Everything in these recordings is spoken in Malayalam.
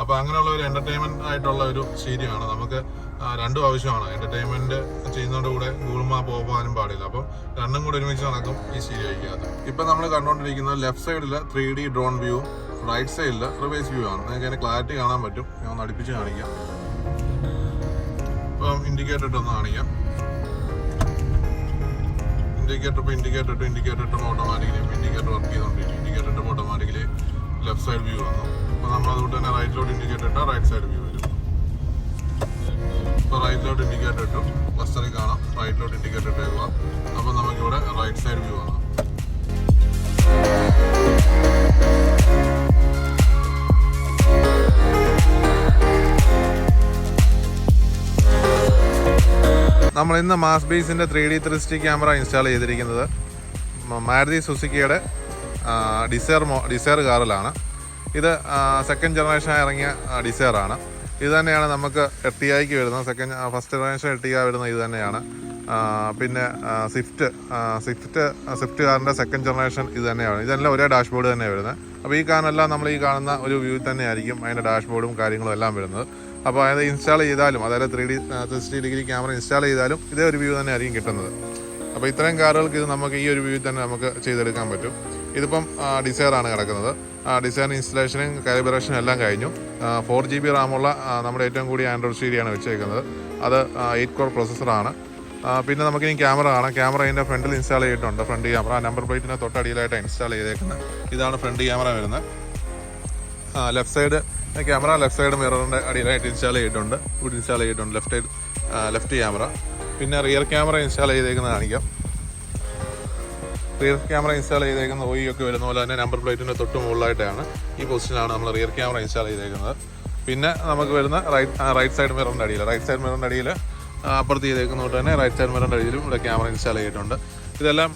അപ്പോൾ അങ്ങനെയുള്ള ഒരു എൻ്റർടൈൻമെൻറ്റ് ആയിട്ടുള്ള ഒരു സീരിയാണ്. നമുക്ക് രണ്ടും ആവശ്യമാണ്. എൻ്റർടൈൻമെൻറ്റ് ചെയ്യുന്നതിൻ്റെ കൂടെ ഗൂഗിൾ മാപ്പ് പോകാനും പാടില്ല. അപ്പം രണ്ടും കൂടെ ഒരുമിച്ച് നടക്കും ഈ സീരിയയ്ക്കകത്ത്. ഇപ്പം നമ്മൾ കണ്ടുകൊണ്ടിരിക്കുന്നത് ലെഫ്റ്റ് സൈഡിൽ 3D ഡ്രോൺ വ്യൂവും റൈറ്റ് സൈഡിൽ റിവേഴ്സ് വ്യൂ ആണ്. നിങ്ങൾക്ക് അതിൻ്റെ ക്ലാരിറ്റി കാണാൻ പറ്റും. ഞാൻ ഒന്ന് അടുപ്പിച്ച് കാണിക്കാം. ഇപ്പം ഇൻഡിക്കേറ്റർ ഇട്ടൊന്ന് കാണിക്കാം. ഇൻഡിക്കേറ്റർ ഇട്ട് ഓട്ടോമാറ്റിക്കലി ഇൻഡിക്കേറ്റർ വർക്ക് ചെയ്തുകൊണ്ടിരിക്കും. ഇൻഡിക്കേറ്റർ ഇട്ട് ഓട്ടോമാറ്റിക്കലി ലെഫ്റ്റ് സൈഡ് വ്യൂ വന്നു. അപ്പോൾ നമ്മൾ അതുകൊണ്ട് തന്നെ റൈറ്റിലോട്ട് ഇൻഡിക്കേറ്റർ ഇട്ടാൽ റൈറ്റ് സൈഡ് വ്യൂ വരും. ഇപ്പോൾ റൈറ്റിലോട്ട് ഇൻഡിക്കേറ്റർ ഇട്ടു, ക്ലസ്റ്ററിൽ കാണാം. റൈറ്റിലോട്ട് ഇൻഡിക്കേറ്റർ ഇട്ടേക്കുക. അപ്പോൾ നമുക്കിവിടെ റൈറ്റ് സൈഡ് വ്യൂ ആണ്. നമ്മൾ ഇന്ന് മാസ്ബീസിൻ്റെ 3D 360 ക്യാമറ ഇൻസ്റ്റാൾ ചെയ്തിരിക്കുന്നത് മാരുതി സുസുക്കിയുടെ ഡിസയർ കാറിലാണ്. ഇത് സെക്കൻഡ് ജനറേഷൻ ഇറങ്ങിയ ഡിസയറാണ്. ഇത് തന്നെയാണ് നമുക്ക് എർട്ടിഗയ്ക്ക് വരുന്നത്. ഫസ്റ്റ് ജനറേഷൻ എർട്ടിഗ വരുന്നത് ഇത് തന്നെയാണ്. പിന്നെ സ്വിഫ്റ്റ് കാറിൻ്റെ സെക്കൻഡ് ജനറേഷൻ ഇത് തന്നെയാണ്. ഇതെല്ലാം ഒരേ ഡാഷ്ബോർഡ് തന്നെയാണ് വരുന്നത്. അപ്പോൾ ഈ കാറിനെല്ലാം നമ്മൾ ഈ കാണുന്ന ഒരു വ്യൂ തന്നെയായിരിക്കും അതിൻ്റെ ഡാഷ്ബോർഡും കാര്യങ്ങളും എല്ലാം വരുന്നത്. അപ്പോൾ അത് ഇൻസ്റ്റാൾ ചെയ്താലും, അതായത് 3D 360 ഡിഗ്രി ക്യാമറ ഇൻസ്റ്റാൾ ചെയ്താലും ഇതേ ഒരു വ്യൂ തന്നെ ആയിരിക്കും കിട്ടുന്നത്. അപ്പോൾ ഇത്രയും കാറുകൾക്ക് ഇത് നമുക്ക് ഈ ഒരു വ്യൂ തന്നെ നമുക്ക് ചെയ്തെടുക്കാൻ പറ്റും. ഇതിപ്പം ഡിസയറാണ് കിടക്കുന്നത്. ഡിസയറിന് ഇൻസ്റ്റലേഷനും കാലിബ്രേഷനും എല്ലാം കഴിഞ്ഞു. 4GB റാമുള്ള നമ്മുടെ ഏറ്റവും കൂടിയ ആൻഡ്രോയിഡ് സീരിയാണ് വെച്ചേക്കുന്നത്. അത് 8 കോർ പ്രൊസസ്സറാണ്. പിന്നെ നമുക്കിനി ക്യാമറ കാണാം. ക്യാമറ ഇതിൻ്റെ ഫ്രണ്ടിൽ ഇൻസ്റ്റാൾ ചെയ്തിട്ടുണ്ട്. ഫ്രണ്ട് ക്യാമറ നമ്പർ പ്ലേറ്റിന് തൊട്ടടിയിലായിട്ട് ഇൻസ്റ്റാൾ ചെയ്തേക്കുന്നത്. ഇതാണ് ഫ്രണ്ട് ക്യാമറ വരുന്നത്. Left side camera left side മിററിൻ്റെ അടിയിലായിട്ട് ഇൻസ്റ്റാൾ ചെയ്തിട്ടുണ്ട്. ഇവിടെ ഇൻസ്റ്റാൾ ചെയ്തിട്ടുണ്ട് ലെഫ്റ്റ് ക്യാമറ. പിന്നെ റിയർ ക്യാമറ ഇൻസ്റ്റാൾ ചെയ്തേക്കുന്നത് കാണിക്കാം. റിയർ ക്യാമറ ഇൻസ്റ്റാൾ ചെയ്തേക്കുന്ന ഒക്കെ വരുന്ന പോലെ തന്നെ നമ്പർ പ്ലേറ്റിൻ്റെ തൊട്ട് മുകളിലായിട്ടാണ് ഈ പൊസിഷനിലാണ് നമ്മൾ റിയർ ക്യാമറ ഇൻസ്റ്റാൾ ചെയ്തേക്കുന്നത്. പിന്നെ നമുക്ക് വരുന്ന റൈറ്റ് സൈഡ് മിററിൻ്റെ അടിയിൽ അപ്പുറത്ത് ചെയ്തേക്കുന്നതുകൊണ്ട് തന്നെ റൈറ്റ് സൈഡ് മിററിൻ്റെ അടിയിലും ഇവിടെ ക്യാമറ ഇൻസ്റ്റാൾ ചെയ്തിട്ടുണ്ട്. ഇതെല്ലാം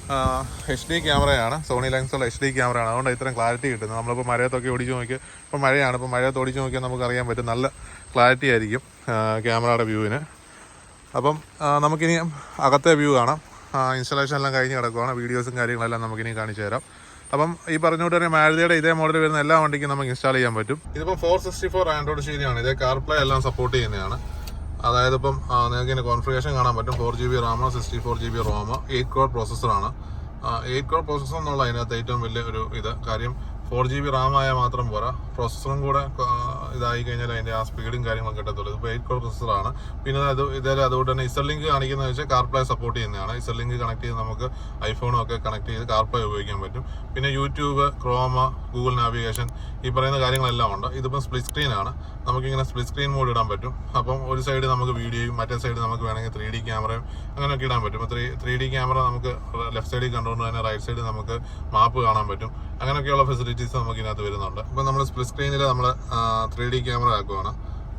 HD ക്യാമറയാണ്. സോണി ലെൻസുള്ള HD ക്യാമറയാണ്. അതുകൊണ്ട് ഇത്രയും ക്ലാരിറ്റി കിട്ടുന്നത്. നമ്മളിപ്പോൾ മഴയത്തൊക്കെ ഓടിച്ച് നോക്കി, ഇപ്പോൾ മഴയാണ്, ഇപ്പോൾ മഴയത്ത് ഓടിച്ച് നോക്കിയാൽ നമുക്ക് അറിയാൻ പറ്റും. നല്ല ക്ലാരിറ്റി ആയിരിക്കും ക്യാമറയുടെ വ്യൂവിന്. അപ്പം നമുക്കിനി അകത്തെ വ്യൂ കാണാം. ഇൻസ്റ്റലേഷൻ എല്ലാം കഴിഞ്ഞ് കിടക്കുകയാണ്. വീഡിയോസും കാര്യങ്ങളെല്ലാം നമുക്കിനി കാണിച്ചു തരാം. അപ്പം ഈ പറഞ്ഞുകൊണ്ട് തന്നെ മാരുതിയുടെ ഇതേ മോഡൽ വരുന്ന എല്ലാ വണ്ടിക്കും നമുക്ക് ഇൻസ്റ്റാൾ ചെയ്യാൻ പറ്റും. ഇതിപ്പോൾ 464 ആൻഡ്രോയിഡ് സീരിയാണ്. ഇതേ കാർപ്ലേ എല്ലാം സപ്പോർട്ട് ചെയ്യുന്നതാണ്. അതായത് ഇപ്പം നിങ്ങൾക്ക് ഇതിൻ്റെ കോൺഫിഗറേഷൻ കാണാൻ പറ്റും. 4GB RAM, 64GB ROM, 8 core പ്രോസസ്സറാണ്. 8 കോർ പ്രോസസ്സർ എന്നുള്ള അതിനകത്ത് ഏറ്റവും വലിയ ഒരു കാര്യം 4GB റാം ആയാൽ മാത്രം പോരാ, പ്രോസസ്സറും കൂടെ ഇതായി കഴിഞ്ഞാൽ അതിൻ്റെ ആ സ്പീഡും കാര്യങ്ങളൊക്കെ കിട്ടത്തുള്ളൂ. ഇപ്പോൾ 8 കോർ പ്രോസസ്സറാണ്. പിന്നെ അതുകൊണ്ട് തന്നെ ഇസർലിങ്ക് കാണിക്കുന്നത് വെച്ചാൽ കാർപ്ലേ സപ്പോർട്ട് ചെയ്യുന്നതാണ്. ഇസർലിങ്ക് കണക്ട് ചെയ്ത് നമുക്ക് ഐഫോണും ഒക്കെ കണക്ട് ചെയ്ത് കാർപ്ലേ ഉപയോഗിക്കാൻ പറ്റും. പിന്നെ യൂട്യൂബ്, ക്രോമ, ഗൂഗിൾ നാവിഗേഷൻ, ഈ പറയുന്ന കാര്യങ്ങളെല്ലാം ഉണ്ട്. ഇതിപ്പം സ്പ്ലിറ്റ് സ്ക്രീനാണ്. നമുക്കിങ്ങനെ സ്പ്ലിറ്റ് സ്ക്രീൻ മോഡ് ഇടാൻ പറ്റും. അപ്പം ഒരു സൈഡ് നമുക്ക് വീഡിയോയും മറ്റേ സൈഡ് നമുക്ക് വേണമെങ്കിൽ 3D ക്യാമറയും അങ്ങനെയൊക്കെ ഇടാൻ പറ്റും. 3D ക്യാമറ നമുക്ക് ലെഫ്റ്റ് സൈഡിൽ കണ്ടുകൊണ്ട് തന്നെ റൈറ്റ് സൈഡിൽ നമുക്ക് മാപ്പ് കാണാൻ പറ്റും. അങ്ങനെയൊക്കെയുള്ള ഫെസിലിറ്റീസ് നമുക്ക് ഇതിനകത്ത് വരുന്നുണ്ട്. ഇപ്പം നമ്മൾ സ്പ്ലിറ്റ് സ്ക്രീനിൽ നമ്മൾ 3D ക്യാമറ ആക്കുവാണ്.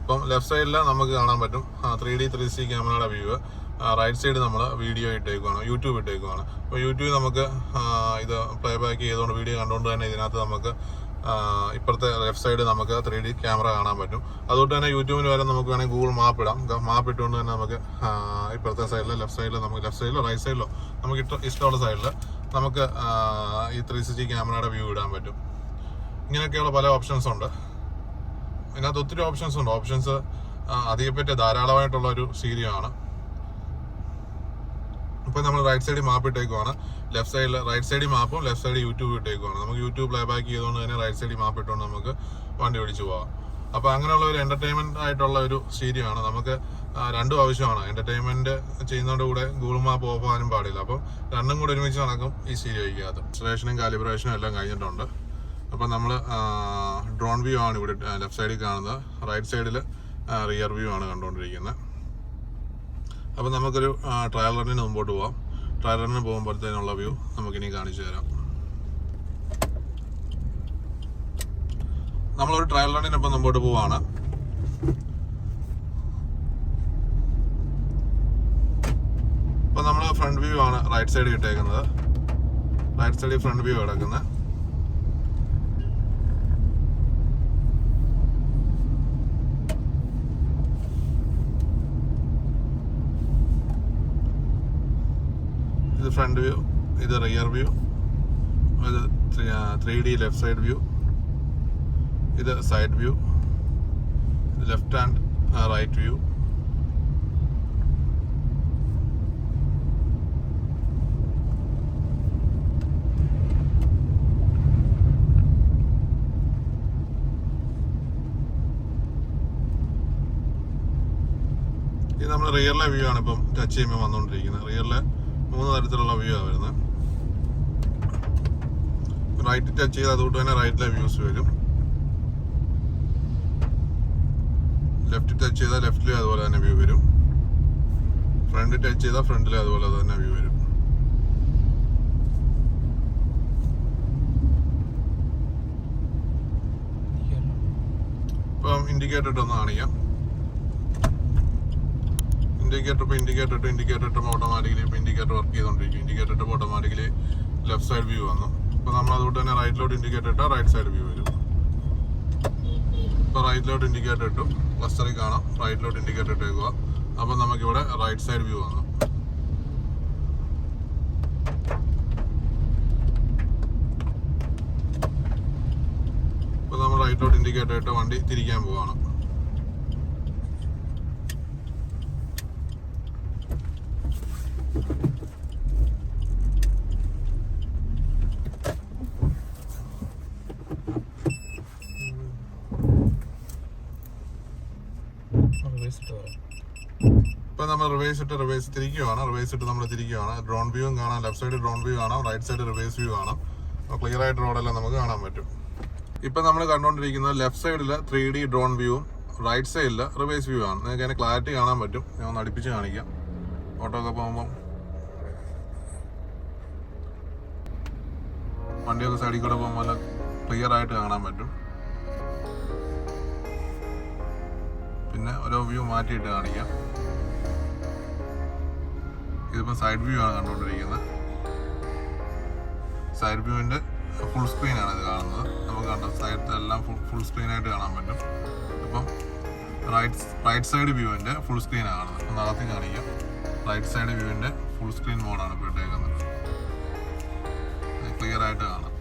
അപ്പം ലെഫ്റ്റ് സൈഡിൽ നമുക്ക് കാണാൻ പറ്റും 3D 360 ക്യാമറയുടെ വ്യൂ. റൈറ്റ് സൈഡ് നമ്മൾ വീഡിയോ ഇട്ടേക്കുവാണ്, യൂട്യൂബ് ഇട്ടേക്കുവാണ്. അപ്പോൾ യൂട്യൂബ് നമുക്ക് ഇത് പ്ലേ ബാക്ക് ചെയ്തുകൊണ്ട് വീഡിയോ കണ്ടുകൊണ്ട് തന്നെ ഇതിനകത്ത് നമുക്ക് ഇപ്പുറത്തെ ലെഫ്റ്റ് സൈഡ് നമുക്ക് 3D ക്യാമറ കാണാൻ പറ്റും. അതുകൊണ്ട് തന്നെ യൂട്യൂബിന് വരെ നമുക്ക് വേണമെങ്കിൽ ഗൂഗിൾ മാപ്പ് ഇടാം. മാപ്പ് ഇട്ടുകൊണ്ട് തന്നെ നമുക്ക് ഇപ്പുറത്തെ സൈഡിൽ ലെഫ്റ്റ് സൈഡിലോ റൈറ്റ് സൈഡിലോ നമുക്ക് ഇഷ്ടമുള്ള സൈഡിൽ നമുക്ക് ഈ 360 ക്യാമറയുടെ വ്യൂ ഇടാൻ പറ്റും. ഇങ്ങനെയൊക്കെയുള്ള പല ഓപ്ഷൻസ് ഉണ്ട്. ഇതിനകത്ത് ഒത്തിരി ഓപ്ഷൻസ് ഉണ്ട്. ഓപ്ഷൻസ് അധികപ്പറ്റി ധാരാളമായിട്ടുള്ള ഒരു സീരിയാണ്. ഇപ്പോൾ നമ്മൾ റൈറ്റ് സൈഡിൽ മാപ്പ് ഇട്ടേക്കുവാണ്. റൈറ്റ് സൈഡിൽ മാപ്പും ലെഫ്റ്റ് സൈഡിൽ യൂട്യൂബ് ഇട്ടേക്കുവാണ്. നമുക്ക് യൂട്യൂബ് പ്ലേ ബാക്ക് ചെയ്തുകൊണ്ട് തന്നെ റൈറ്റ് സൈഡിൽ മാപ്പ് ഇട്ടുകൊണ്ട് നമുക്ക് വണ്ടി ഓടിച്ചു പോകാം. അപ്പോൾ അങ്ങനെയുള്ള ഒരു എൻ്റർടൈൻമെൻറ്റ് ആയിട്ടുള്ള ഒരു സീരിയാണ്. നമുക്ക് രണ്ടും ആവശ്യമാണ്. എൻ്റർടൈൻമെൻറ്റ് ചെയ്യുന്നതിൻ്റെ കൂടെ ഗൂഗിൾ മാപ്പ് പോകാനും പാടില്ല. അപ്പം രണ്ടും കൂടെ ഒരുമിച്ച് നടക്കും ഈ സീരിയയ്ക്കകത്ത്. ഇൻസ്റ്റലേഷനും കാലിബ്രേഷനും എല്ലാം കഴിഞ്ഞിട്ടുണ്ട്. അപ്പം നമ്മൾ ഡ്രോൺ വ്യൂ ആണ് ഇവിടെ ലെഫ്റ്റ് സൈഡിൽ കാണുന്നത്. റൈറ്റ് സൈഡിൽ റിയർ വ്യൂ ആണ് കണ്ടുകൊണ്ടിരിക്കുന്നത്. അപ്പം നമുക്കൊരു ട്രയൽ റണ്ണിന് മുമ്പോട്ട് പോവാം. ട്രയൽ റണ്ണിന് പോകുമ്പോഴത്തേനുള്ള വ്യൂ നമുക്കിനി കാണിച്ചു തരാം. നമ്മളൊരു ട്രയൽ റണ്ണിനൊപ്പം മുമ്പോട്ട് പോവാണ്. ഇപ്പം നമ്മൾ ഫ്രണ്ട് വ്യൂ ആണ് റൈറ്റ് സൈഡ് ഇട്ടേക്കുന്നത്. റൈറ്റ് സൈഡിൽ ഫ്രണ്ട് വ്യൂ കിടക്കുന്നത്. ഇത് ഫ്രണ്ട് വ്യൂ, ഇത് റിയർ വ്യൂ, ഇത് 3D ലെഫ്റ്റ് സൈഡ് വ്യൂ, ഇത് side view, left and right view. ഇത് നമ്മൾ റിയറിലെ വ്യൂ ആണ് ഇപ്പം ടച്ച് ചെയ്യുമ്പോൾ വന്നുകൊണ്ടിരിക്കുന്നത്. റിയറിലെ 3 തരത്തിലുള്ള വ്യൂ ആണ് വരുന്നത്. റൈറ്റ് ടച്ച് ചെയ്ത് അതുകൊണ്ട് തന്നെ റൈറ്റിലെ വ്യൂസ് വരും. ലെഫ്റ്റ് ടച്ച് ചെയ്താൽ ലെഫ്റ്റിലും അതുപോലെ തന്നെ വ്യൂ വരും. ഫ്രണ്ട് ടച്ച് ചെയ്താൽ ഫ്രണ്ടിലും അതുപോലെ തന്നെ വ്യൂ വരും. ഇപ്പം ഇൻഡിക്കേറ്റർ ഇട്ടൊന്ന് കാണിക്കാം. ഇൻഡിക്കേറ്റർ ഇട്ടുമ്പോൾ ഓട്ടോമാറ്റിക്കലി ഇപ്പോൾ ഇൻഡിക്കേറ്റർ വർക്ക് ചെയ്തുകൊണ്ടിരിക്കും. ഇൻഡിക്കേറ്റർ ഇട്ടപ്പോൾ ഓട്ടോമാറ്റിക്കലി ലെഫ്റ്റ് സൈഡ് വ്യൂ വന്നു. ഇപ്പോൾ നമ്മൾ അതുകൊണ്ട് തന്നെ റൈറ്റിലോട്ട് ഇൻഡിക്കേറ്റർ ഇട്ടാൽ റൈറ്റ് സൈഡ് വ്യൂ വരും. ഇപ്പോൾ റൈറ്റിലോട്ട് ഇൻഡിക്കേറ്റർ ഇട്ടു, ക്ലസ്റ്ററിൽ കാണാം. റൈറ്റിലോട്ട് ഇൻഡിക്കേറ്റർ ഇട്ടേക്കുക. അപ്പോൾ നമുക്കിവിടെ റൈറ്റ് സൈഡ് വ്യൂ വന്നു. ഇപ്പോൾ നമ്മൾ റൈറ്റിലോട്ട് ഇൻഡിക്കേറ്റർ ഇട്ട് വണ്ടി തിരിക്കാൻ പോവുകയാണ്. ഇപ്പൊ നമ്മൾ റിവേഴ്സ് തിരിക്കുകയാണ്. റിവേഴ്സ് ഇട്ട് നമ്മൾ തിരിക്കുകയാണ്. ഡ്രോൺ വ്യൂവും കാണാം. ലെഫ്റ്റ് സൈഡ് ഡ്രോൺ വ്യൂ കാണാം. റൈറ്റ് സൈഡ് റിവേഴ്സ് വ്യൂ കാണാം. ക്ലിയർ ആയിട്ട് റോഡെല്ലാം നമുക്ക് കാണാൻ പറ്റും. ഇപ്പൊ നമ്മൾ കണ്ടുകൊണ്ടിരിക്കുന്നത് ലെഫ്റ്റ് സൈഡില് 3D ഡ്രോൺ വ്യൂവും റൈറ്റ് സൈഡില് റിവേഴ്സ് വ്യൂ ആണ്. നിങ്ങൾക്ക് അതിന് ക്ലാരിറ്റി കാണാൻ പറ്റും. ഞാൻ ഒന്ന് അടുപ്പിച്ച് കാണിക്കാം. ഓട്ടോ ഒക്കെ പോകുമ്പോൾ വണ്ടിയൊക്കെ സൈഡിൽ കൂടെ പോകുമ്പോൾ ക്ലിയർ ആയിട്ട് കാണാൻ പറ്റും. പിന്നെ ഓരോ വ്യൂ മാറ്റിയിട്ട് കാണിക്കാം. ഇതിപ്പോൾ സൈഡ് വ്യൂ ആണ് കണ്ടുകൊണ്ടിരിക്കുന്നത്. സൈഡ് വ്യൂവിൻ്റെ ഫുൾ സ്ക്രീനാണ് ഇത് കാണുന്നത്. നമുക്ക് കണ്ട സൈഡിലെല്ലാം ഫുൾ സ്ക്രീനായിട്ട് കാണാൻ പറ്റും. ഇപ്പം റൈറ്റ് സൈഡ് വ്യൂവിൻ്റെ ഫുൾ സ്ക്രീനാണ് കാണുന്നത്. ഒന്ന് അകത്ത് കാണിക്കാം. റൈറ്റ് സൈഡ് വ്യൂവിൻ്റെ ഫുൾ സ്ക്രീൻ മോഡാണ് ഇപ്പോൾ ഇട്ടേക്കുന്നത്. ക്ലിയർ ആയിട്ട് കാണാം.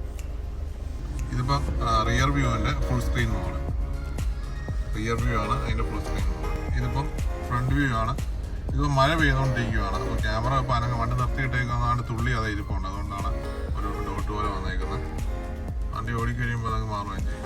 ഇതിപ്പം റിയർ വ്യൂവിൻ്റെ full screen mode. Rear view ആണ് അതിൻ്റെ ഫുൾ സ്ക്രീൻ മോഡ്. ഇതിപ്പം ഫ്രണ്ട് വ്യൂ ആണ്. ഇതിപ്പോൾ മഴ പെയ്തുകൊണ്ടിരിക്കുകയാണ്. അപ്പോൾ ക്യാമറ ഇപ്പോൾ അനങ്ങ് വണ്ടി നിർത്തിയിട്ടേക്കാണ്ട് തുള്ളി അതേ ഇരിപ്പുണ്ട്. അതുകൊണ്ടാണ് ഒരു ഡോട്ട് പോലെ വന്നേക്കുന്നത്. വണ്ടി ഓടിക്കഴിയുമ്പോൾ അതങ്ങ് മാറുകയും ചെയ്യും.